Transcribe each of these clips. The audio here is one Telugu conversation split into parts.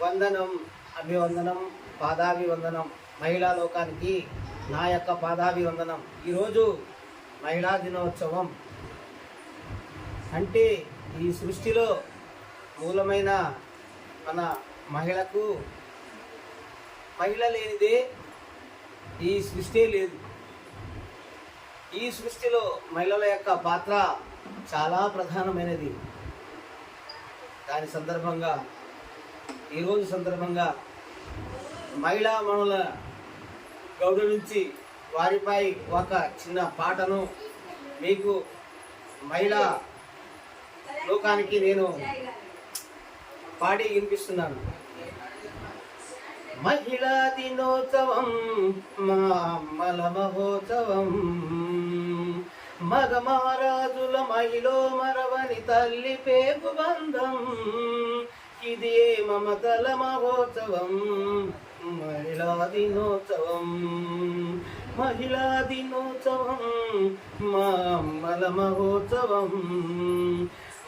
వందనం, అభివందనం, పాదాభివందనం. మహిళా లోకానికి నా యొక్క పాదాభివందనం. ఈరోజు మహిళా దినోత్సవం. అంటే ఈ సృష్టిలో మూలమైన మన మహిళకు మహిళ లేనిదే ఈ సృష్టి లేదు. ఈ సృష్టిలో మహిళల యొక్క పాత్ర చాలా ప్రధానమైనది. దాని సందర్భంగా ఈరోజు మహిళా మనుల గౌరవించి వారిపై ఒక చిన్న పాటను మీకు మహిళా లోకానికి నేను పాడి వినిపిస్తున్నాను. మహిళా దినోత్సవం మా అమ్మల మహోత్సవం, మగమహారాజుల మహిళో మరవని తల్లి పేగు బంధం, ఇదే మమతల మహోత్సవం మహిళా దినోత్సవం. మహిళా దినోత్సవం మా అమ్మల మహోత్సవం,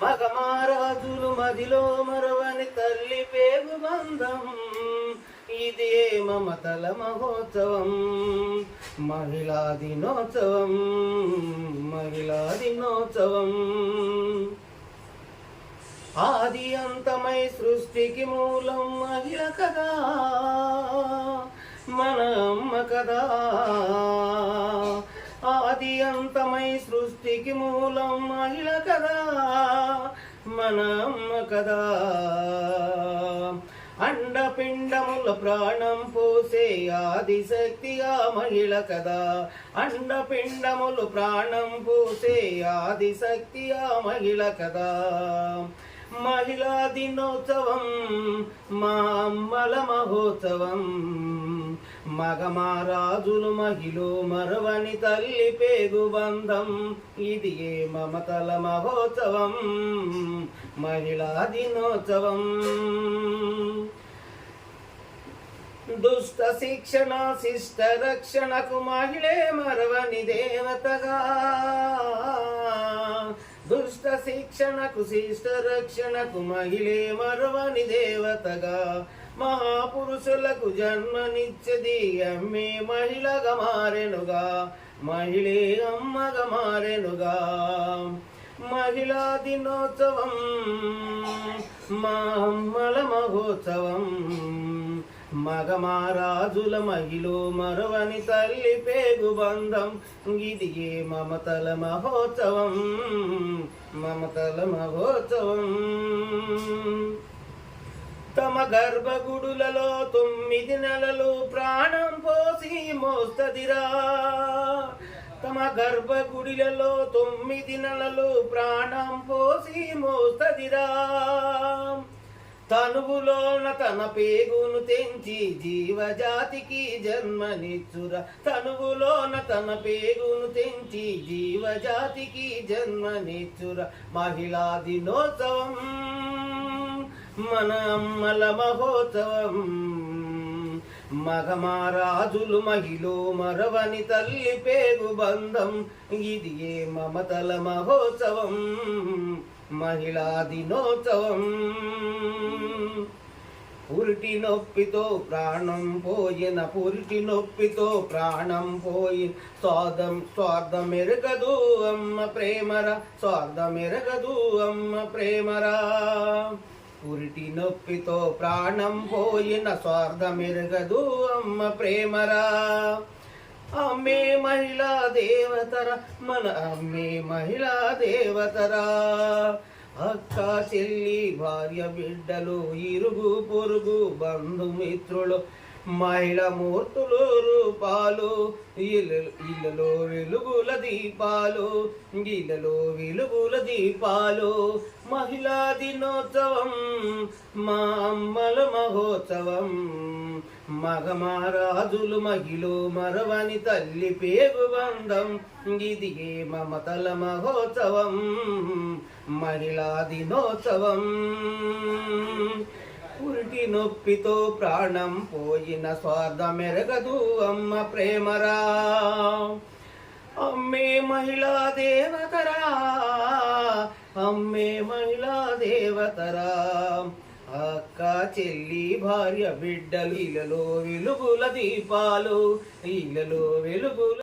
మగమహారాజులు మదిలో మరవని తల్లి పేగు బంధం, ఇదే మమతల మహోత్సవం మహిళా దినోత్సవం మహిళా దినోత్సవం. ఆది అంతమై సృష్టికి మూలం మహిళ కదా, మన అమ్మ కదా. ఆది అంతమై సృష్టికి మూలం మహిళ కదా, మన అమ్మ కదా. అండపిండముల ప్రాణం పోసే ఆదిశక్తి ఆ మహిళ కదా. అండపిండములు ప్రాణం పోసే ఆదిశక్తి ఆ మహిళ కదా. మహిళా దినోత్సవం మా అమ్మల మహోత్సవం, మగమహారాజులు మహిళో మరవని తల్లి పేగు బంధం, ఇది ఏ మమతల మహోత్సవం మహిళా దినోత్సవం. దుష్ట శిక్షణ శిష్ట రక్షణకు మహిళే మరవని దేవతగా, దుష్ట శిక్షణకు శిష్ట రక్షణకు మహిళే మరవని దేవతగా. మహాపురుషులకు జన్మనిచ్చది అమ్మే మహిళగా మారెనుగా, మహిళే అమ్మగా మారెనుగా. మహిళా దినోత్సవం మా అమ్మల మహోత్సవం, మగమహారాజుల మహిళో మరవని తల్లి పేగు బంధం, ఇది ఏ మమతల మహోత్సవం మమతల మహోత్సవం. తమ గర్భగుడులలో 9 నెలలు ప్రాణం పోసి మోస్తదిరా, తమ గర్భగుడిలలో 9 నెలలు ప్రాణం పోసి మోస్తదిరా. తనువులోన తన పేగును తెంచి జీవజాతికి జన్మనిచ్చురా, తనువులోన తన పేగును తెంచి జీవజాతికి జన్మనిచ్చురా. మహిళా దినోత్సవం మన అమ్మల మహోత్సవం, మగమహారాజులు మహిళో మరవని తల్లి పేగు బంధం, ఇది ఏ మమతల మహోత్సవం మహిళా దినోత్సవం. పురిటి నొప్పితో ప్రాణం పోయిన, పురిటి నొప్పితో ప్రాణం పోయి, స్వార్థమెరగదు అమ్మ ప్రేమరా, స్వార్థమెరగదు అమ్మ ప్రేమరా. పురిటి నొప్పితో ప్రాణం పోయిన, స్వార్థమెరగదు అమ్మ ప్రేమరా. అమ్మే మహిళా దేవతరా, మన అమ్మే మహిళా దేవతరా. అక్క చెల్లి భార్య బిడ్డలు ఇరుగు పొరుగు బంధుమిత్రులు మహిళా మూర్తులు రూపాలు, ఇళ్ళలో వెలుగుల దీపాలు, ఇళ్ళలో వెలుగుల దీపాలు. మహిళా దినోత్సవం మా అమ్మల మహోత్సవం, మగమహారాజులు మహిళో మరవని తల్లి పేగు బంధం, ఇది ఏ మమతల మహోత్సవం మహిళా దినోత్సవం. పురిటి నొప్పితో ప్రాణం పోయిన, స్వార్థమెరగదు అమ్మ ప్రేమరా. అమ్మే మహిళా దేవతరా, అమ్మే మహిళా దేవతరా. అక్క చెల్లి భార్య బిడ్డలు ఇలలో వెలుగుల దీపాలు ఇలలో వెలుగుల